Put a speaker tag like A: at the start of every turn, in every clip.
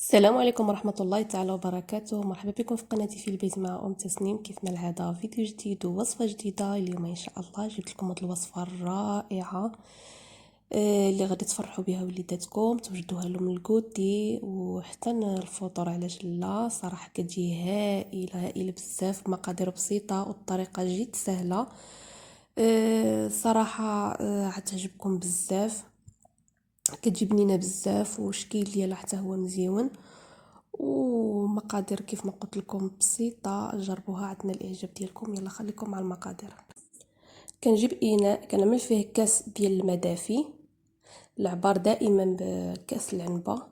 A: السلام عليكم ورحمة الله تعالى وبركاته. مرحبا بكم في قناتي في البيت مع تسنيم. كيف ما العادة فيديو جديد ووصفة جديدة. اليوم ان شاء الله جبت لكم هاد الوصفة الرائعة اللي غادي تفرحوا بها وليداتكم، توجدوها لهم الكوتي وحتى الفطور، علاش لا. صراحة كتجي هائلة بزاف، مقادير بسيطة والطريقة جد سهلة. صراحة غتعجبكم بزاف، كتجي بنينه بزاف وشكل ديالها حتى هو مزيون، ومقادير كيف ما قلت لكم بسيطه. جربوها عندنا الاعجاب ديالكم. يلا خليكم مع المقادير. كنجيب اناء كنعمل فيه كاس ديال الماء دافي، العبار دائما بكاس العنبه،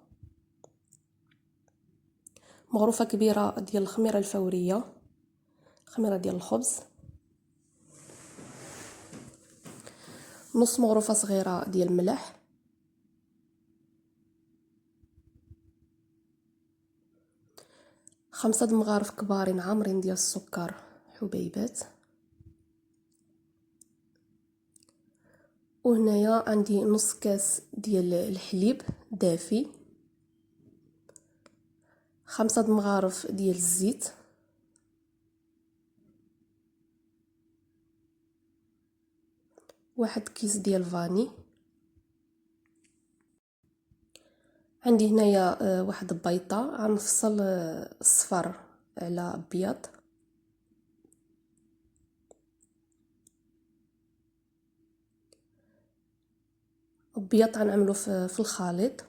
A: مغروفه كبيره ديال الخميره الفوريه، خميره ديال الخبز، نص مغروفه صغيره ديال الملح، خمسة مغارف كبارين عامرين ديال السكر حبيبات، وهنايا عندي نص كاس ديال الحليب دافي، 5 مغارف ديال الزيت، واحد كيس ديال فاني، عندي هنايا واحد البيضه غنفصل الصفر على ابيض، ابيض غنعملو في الخليط،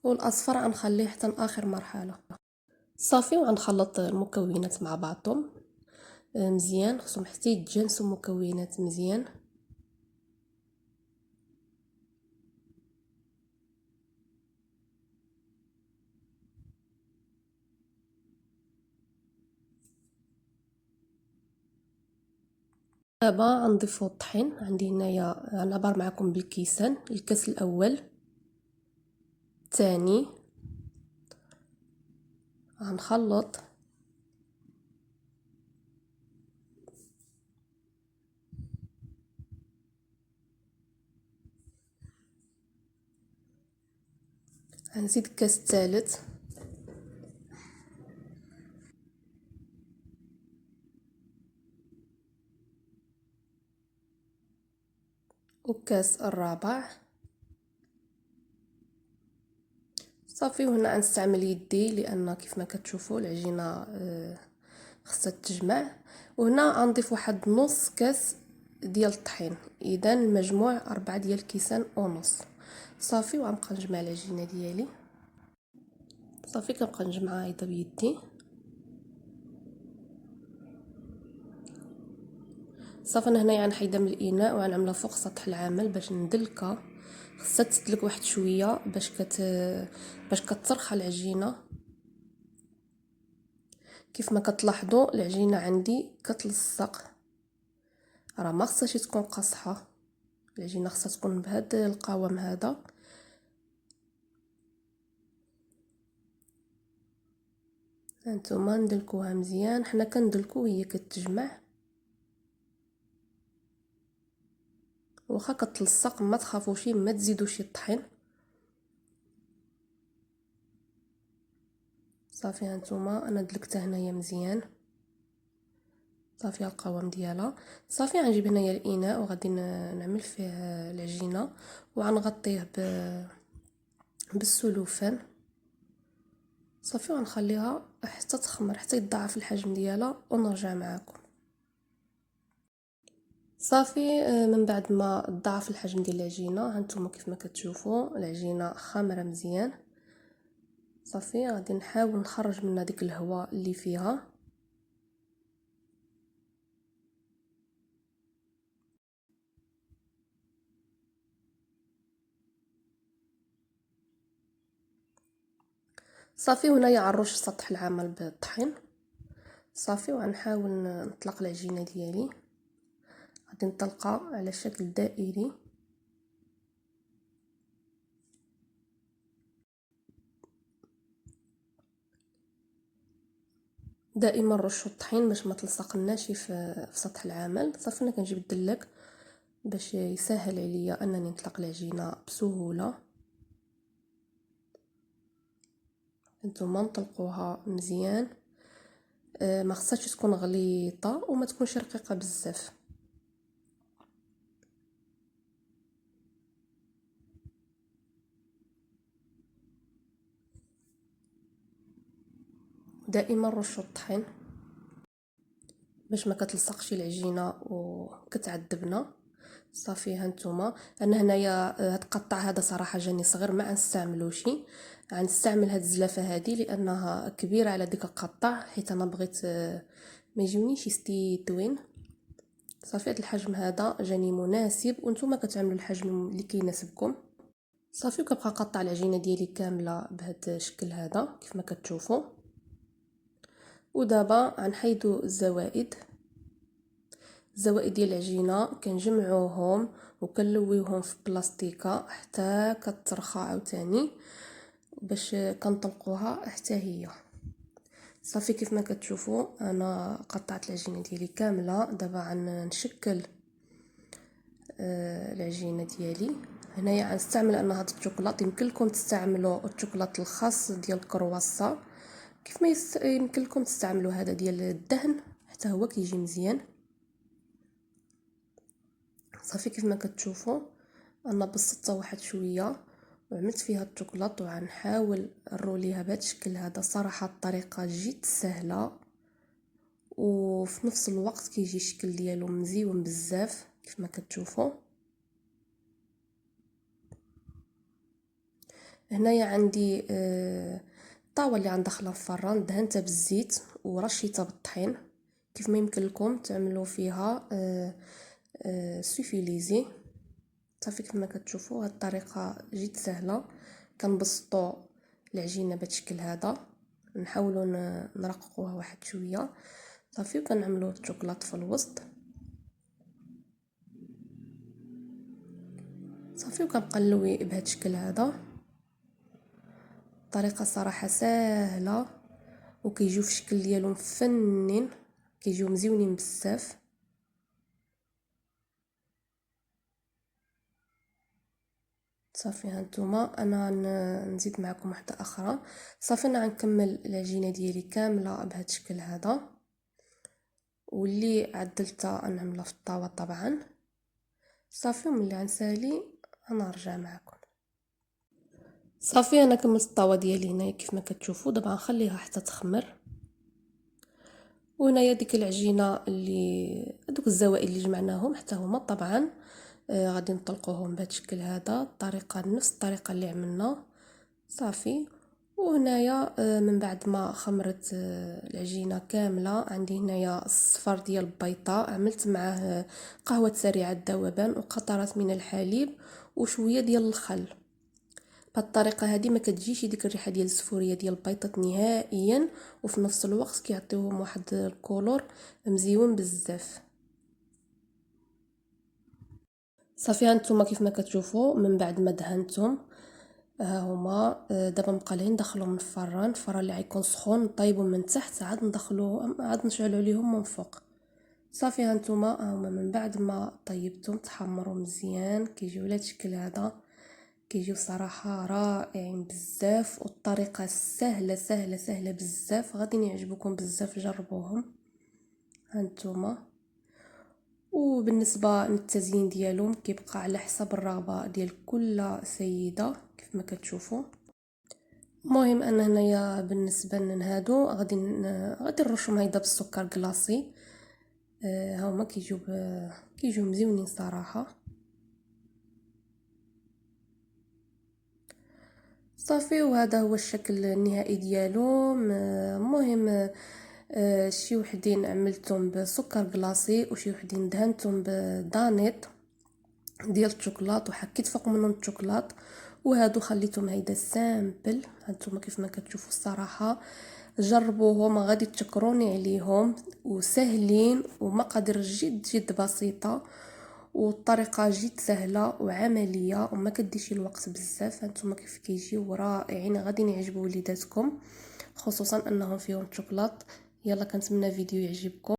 A: والاصفر غنخليه حتى لاخر مرحله. صافي، وغنخلط المكونات مع بعضهم مزيان، خصهم حتى يتجانسوا المكونات مزيان. دابا غنضيفو الطحين. عندي هنايا غنعبر معكم بالكيسان، الكاس الاول، الثاني، غنخلط، غنزيد الكاس الثالث، والكاس الرابع. صافي، وهنا غنستعمل يدي لان كيف ما كتشوفوا العجينه خصها تجمع. وهنا غنضيف واحد نص كاس ديال الطحين، اذا المجموع 4 ديال الكيسان ونص. صافي، وغنبقى نجمع العجينه ديالي. صافي، كنبقى نجمعها ايضا بيدي. صافي، انا هنايا غنحيدها من الاناء وغنعملها فوق سطح العمل باش ندلكها. خصها تدلك واحد شويه باش كترخى العجينه. كيف ما كتلاحظوا العجينه عندي كتلصق، راه ما خصهاش تكون قاصحه، العجينه خصها تكون بهذا القوام هذا. هانتوما ندلكوها مزيان، حنا كندلكو وهي كتجمع. واخا كتلصق ما تخافوش، ما تزيدوش الطحين. صافي، هانتوما انا دلكتها هنايا مزيان، صافي القوام ديالها. صافي، غنجيب هنايا الاناء وغادي نعمل فيه العجينه، وغنغطيه بالسلوفان. صافي، ونخليها حتى تخمر، حتى يتضاعف الحجم ديالها، ونرجع معكم. صافي، من بعد ما تضاعف الحجم ديال العجينه، هانتوما كيف ما كتشوفوا العجينه خامره مزيان. صافي، غادي نحاول نخرج منها ديك الهواء اللي فيها. صافي، هنايا غنرش سطح العمل بالطحين. صافي، وغنحاول نطلق العجينه ديالي، غادي نطلقها على شكل دائري. دائما رشوا الطحين باش ما تلصقناش في سطح العمل. صافي، انا كنجيب الدلاك باش يسهل عليا انني نطلق العجينه بسهوله. انتم نطلقوها مزيان، ما خصهاش تكون غليظه وما تكونش رقيقه بزاف. دائما رشوا الطحين باش ما كتلصقش العجينه وكتعذبنا. صافي هانتوما انا هنايا هاد القطع هذا صراحه جاني صغير ما غنستعملوش، غنستعمل هاد الزلافه هذه لانها كبيره على ديك القطع، حيت انا بغيت ما يجونيش يستوين. صافي هاد الحجم هذا جاني مناسب وانتم كتعملوا الحجم اللي كيناسبكم. صافي وكنبقى نقطع العجينه ديالي كامله بهذا الشكل هذا كيف ما كتشوفوا. ودابا غنحيدوا الزوائد ديال العجينه، كنجمعوهم وكنلويوهم في بلاستيكه حتى كترخى عاوتاني باش كنطلقوها حتى هي. صافي كيف ما كتشوفوا انا قطعت العجينه ديالي كامله. دابا غنشكل العجينه ديالي. هنايا غنستعمل ان هذا الشوكولات يمكن لكم تستعملوا الشوكولات الخاص ديال الكرواسا، كيف ما يمكن لكم تستعملوا هذا ديال الدهن حتى هو كيجي مزيان. صافي كيف ما كتشوفوا انا بسطتها واحد شويه وعملت فيها الشوكولات وغنحاول نروليها بهذا الشكل هذا. صراحه الطريقه جد سهله وفي نفس الوقت كيجي الشكل ديالو مزيون بزاف كيف ما كتشوفوا. هنايا عندي الطاوه اللي غندخلها في الفران دهنتها بالزيت ورشيتها بالطحين، كيف ما يمكن لكم تعملوا فيها سوفيليزي. صافي كيف ما كتشوفوا هاد الطريقه جد سهله. كنبسطوا العجينه بهذا الشكل هذا، نحاولوا نرققوها واحد شويه. صافي وكنعملوا الشوكولات في الوسط. صافي وكنبقى نلوي بهذا الشكل هذا. طريقه صراحه سهله وكيجيو في الشكل ديالهم فنين، كيجيو مزيونين بزاف. صافي هانتوما انا نزيد معكم واحده اخرى. صافي انا غنكمل العجينه ديالي كامله بهذا الشكل هذا، واللي عدلتها نعملها في الطاوه طبعا. صافي وملي غنسالي انا نرجع معكم. صافي انا كملت الطاوه ديالي هنايا كيف ما كتشوفوا. دابا غنخليها حتى تخمر. وهنايا ديك العجينه اللي دوك الزوائد اللي جمعناهم حتى هما طبعا غادي نطلقوهم بهذا الشكل هذا، الطريقه نفس الطريقه اللي عملنا. صافي وهنايا من بعد ما خمرت العجينه كامله عندي هنايا الصفار ديال البيضه، عملت معاه قهوه سريعه الذوبان وقطرات من الحليب وشويه ديال الخل. بهذه الطريقه هذه ما كتجيش ديك الريحه ديال السفوريه ديال البيضات نهائيا، وفي نفس الوقت كيعطيوهم واحد الكولور مزيون بزاف. صافي هانتوما كيف ما كتشوفوا من بعد ما دهنتهم ها هما. دابا بقى لي ندخلهم الفران اللي غيكون سخون، نطيبهم من تحت عاد ندخلوهم عاد نشعلوا عليهم من فوق. صافي هانتوما هما من بعد ما طيبتهم تحمروا مزيان كيجيو على الشكل هذا، كيجيو صراحه رائعين بزاف. والطريقه سهله سهله سهله بزاف، غادي يعجبوكم بزاف، جربوهم هانتوما. وبالنسبه للتزيين ديالهم كيبقى على حسب الرغبه ديال كل سيده كيف ما كتشوفوا. المهم ان هنايا بالنسبه لهادو غادي نرشهم هيدا بالسكر كلاصي. ها هما كيجيو مزيونين صراحه. صافي وهذا هو الشكل النهائي ديالهم. المهم شي وحدين عملتهم بسكر كلاصي وشي وحدين دهنتهم بدانيت ديال الشوكولات وحكيت فوق منهم الشوكولات، وهادو خليتهم هيدا سامبل. هانتوما كيف ما كتشوفوا الصراحه جربوهم غادي تشكروني عليهم، وسهلين ومقادير جد جد بسيطه والطريقه جد سهله وعمليه وما كديش الوقت بزاف. هانتوما كيف كيجيو رائعين غادي يعجبوا وليداتكم، خصوصا انهم فيهم شوكولات. يلا كنتمنى فيديو يعجبكم.